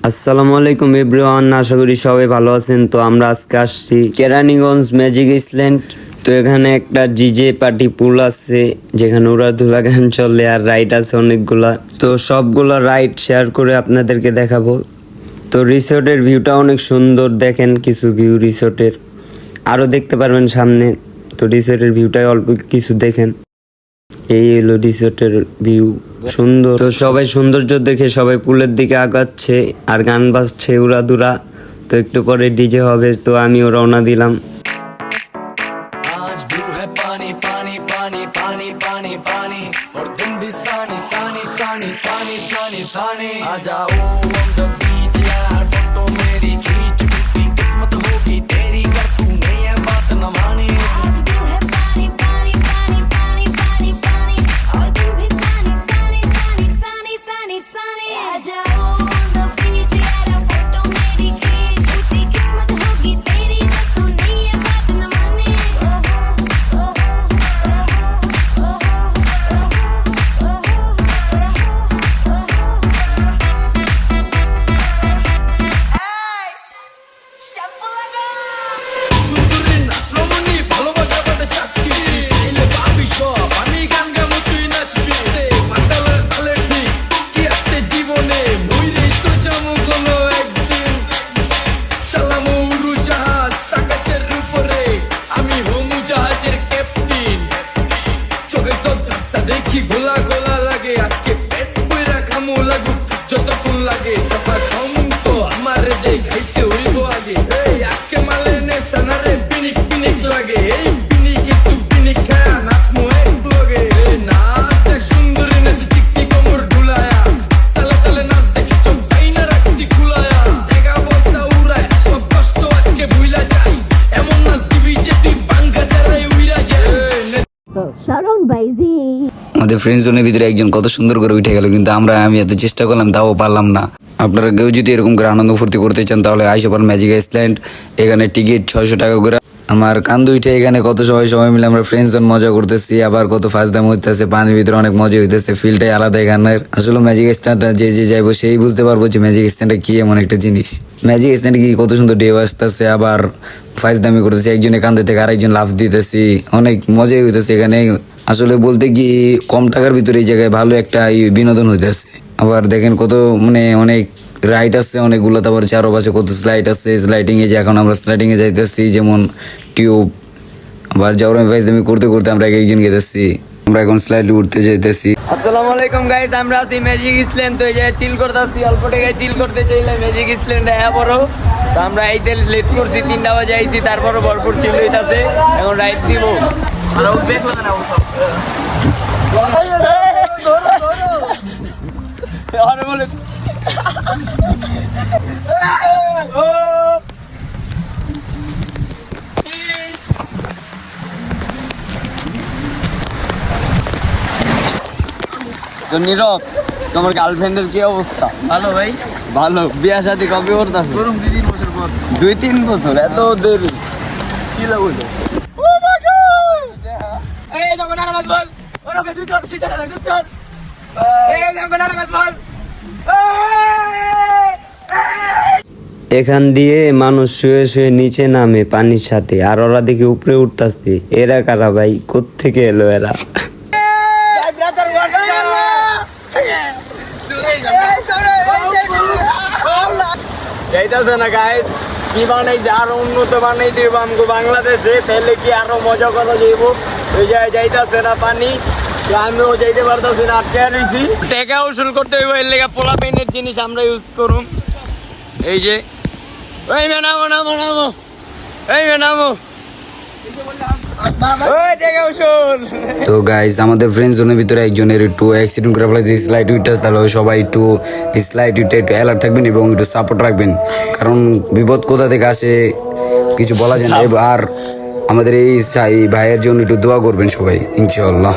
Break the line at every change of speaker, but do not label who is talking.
আসসালামু আলাইকুম এভরিওয়ান, আশা করি সবাই ভালো আছেন। তো আমরা আজকে আসছি কেরানীগঞ্জ ম্যাজিক আইল্যান্ড। তো এখানে একটা ডিজে পার্টি পুল আছে যেখানে উড়াধুরা গান চলে আর রাইড আছে অনেকগুলা। তো সবগুলা রাইড শেয়ার করে আপনাদেরকে দেখাবো। তো রিসোর্টের ভিউটা অনেক সুন্দর, দেখেন কিছু ভিউ রিসোর্টের, আরও দেখতে পারবেন সামনে। তো রিসোর্টের ভিউটাই অল্প কিছু দেখেন। এই হলো রিসোর্টের ভিউ, সুন্দর। তো সবাই সৌন্দর্য দেখে সবাই পুলের দিকে আগাচ্ছে আর গান বাজছে উড়াধুরা। তো একটু পরে ডিজে হবে, তো আমিও রওনা দিলাম।
आज ब्लू है पानी पानी पानी पानी पानी पानी और तुम भी सानी सानी सानी सानी सानी सानी आ जाओ on the beach यार, फोटो मेरी खींच टूटी किस्मत होगी तेरी कर तूने ये बात न मानी।
आज ब्लू है पानी पानी पानी पानी पानी पानी और तुम भी सानी सानी सानी सानी सानी सानी आ जाओ on the beach यार, फोटो मेरी खींच टूटी किस्मत होगी तेरी कर तूने ये बात न मानी।
সুন্দরী নাচরমণী ভালোবাসা বাদে চাকরি এলে পাবি সব, আমি গান গাবো তুই নাচবি পাতালের তালের ঠিক কি আছে জীবনে মইরেই তো যাবো কোনো একদিন। চালামো উড়ু জাহাজ আকাশের উপরে, আমি হোমু জাহাজের ক্যাপ্টেন। চোখে সব ঝাপসা দেখি গোলা গোলা লাগে, আজকে পেট বইরা খামু লাগুক যতক্ষণ লাগে। তারপর খাম তো আমার দে খাইতে হইব আগে। এই আজকে মালে নে সানারে পিনিক পিনিক লাগে, এই পিনিক কিছু পিনিক খায়া নাচমু এক লগে। এই নাচ দেখ সুন্দরী নাচে চিকনি কোমর ঢুলায়া, তালে তালে নাচ দেখি চোখ বাইনা রাখছি খুলায়া। একা বস্তা উড়ায় সব কষ্ট আজকে ভুইলা যাই, এমন নাচ দিবি যে তুই বাঙ্গা চারাই উইরা যায়।
শরণ বাইজি
আমাদের ফ্রেন্ড জোনের ভিতরে একজন কত সুন্দর করে উঠে গেল, কিন্তু আমি এত চেষ্টা করলাম তাও পারলাম না। আপনারা কেউ যদি এরকম করে আনন্দ ফুর্তি করতে চান তাহলে আইসা পারেন ম্যাজিক আইল্যান্ড। এখানে টিকিট 600 টাকা করে। আমার কান্দু উঠে এখানে কত সবাই মিলে আমরা ফ্রেন্ডস জন মজা করতেছি, আবার কত ফার্স্ট দাম হইতেছে, পানির ভিতরে অনেক মজা হইতেছে, ফিলটাই আলাদা এখানের। আসলে ম্যাজিক আইল্যান্ডটা যে যাইবো সেই বুঝতে পারবো যে ম্যাজিক আইল্যান্ডটা কি এমন একটা জিনিস। ম্যাজিক আইল্যান্ডে কি কত সুন্দর ঢেউ আসতেছে, আবার ফার্স্ট দামি করতেছে, একজনে কান্দে থেকে আরেকজন লাফ দিতেছি, অনেক মজাই হইতেছে এখানে। আসলে বলতে কি কম টাকার ভিতরে এই জায়গায় ভালো একটা বিনোদন হইতেছে। আবার দেখেন কত অনেক রাইড আছে অনেকগুলো, তারপর চারপাশে কত স্লাইড আছে, স্লাইডিং এ যে এখন আমরা স্লাইডিং এ যাইতেছি, যেমন টিউব। আবার জাউরামি ফাইজলামি করতে করতে আমরা একজন গেতেছি, আমরা এখন স্লাইড উঠতে যাইতেছি।
আসসালামু আলাইকুম গাইস, আমরা আছি ম্যাজিক আইল্যান্ড। তো এই যে চিল করতেছি, অল্প টাকায় চিল করতে চাইলে ম্যাজিক আইল্যান্ডে বড়। তো আমরা এইতে লেট করছি, 3টা বাজে আইছি, তারপরও ভরপুর চিল হইতাছে। এখন রাইড দিব। আরে বলে তো নীরব, তোমার গার্লফ্রেন্ডের কি অবস্থা?
ভালো ভাই,
ভালো। বিয়া শাদী কবে করতেছে?
গরম 2-3 বছর পর।
2-3 বছর? এত দেরি কি লাগলো? এখান দিয়ে মানুষ শুয়ে শুয়ে নিচে নামে পানির সাথে, আর ওরা দেখে উপরে উঠতেছে। এরা কারা ভাই? কোত্থেকে এলো এরা? যাইতেছে না গাইস, কি বানাই আরো উন্নত বানাই দিব আমগো বাংলাদেশে, তাহলে কি আরো মজা করা যাইব। ওই জায়গায় যাইতেছে না পানি, আমিও যাইতে পারতেছি না, আটকে রয়েছি। টাকা উসুল করতে হইব, এর লেগে পোলা পেনের জিনিস আমরা ইউজ করুম। এই যে ওই নামো নামো নামো, এই নামো, ওই টাকা উসুল।
তো গাইজ আমাদের ফ্রেন্ড জোনের ভিতরে একজনের একটু অ্যাক্সিডেন্ট করে ফেলেছে স্লাইড উইটা, তাহলে সবাই একটু স্লাইড উইটা একটু অ্যালার্ট থাকবেন এবং একটু সাপোর্ট রাখবেন, কারণ বিপদ কোথা থেকে আসে কিছু বলা যায় না। আর আমাদের এই ভাইয়ের জন্য একটু দোয়া করবেন সবাই, ইনশাআল্লাহ।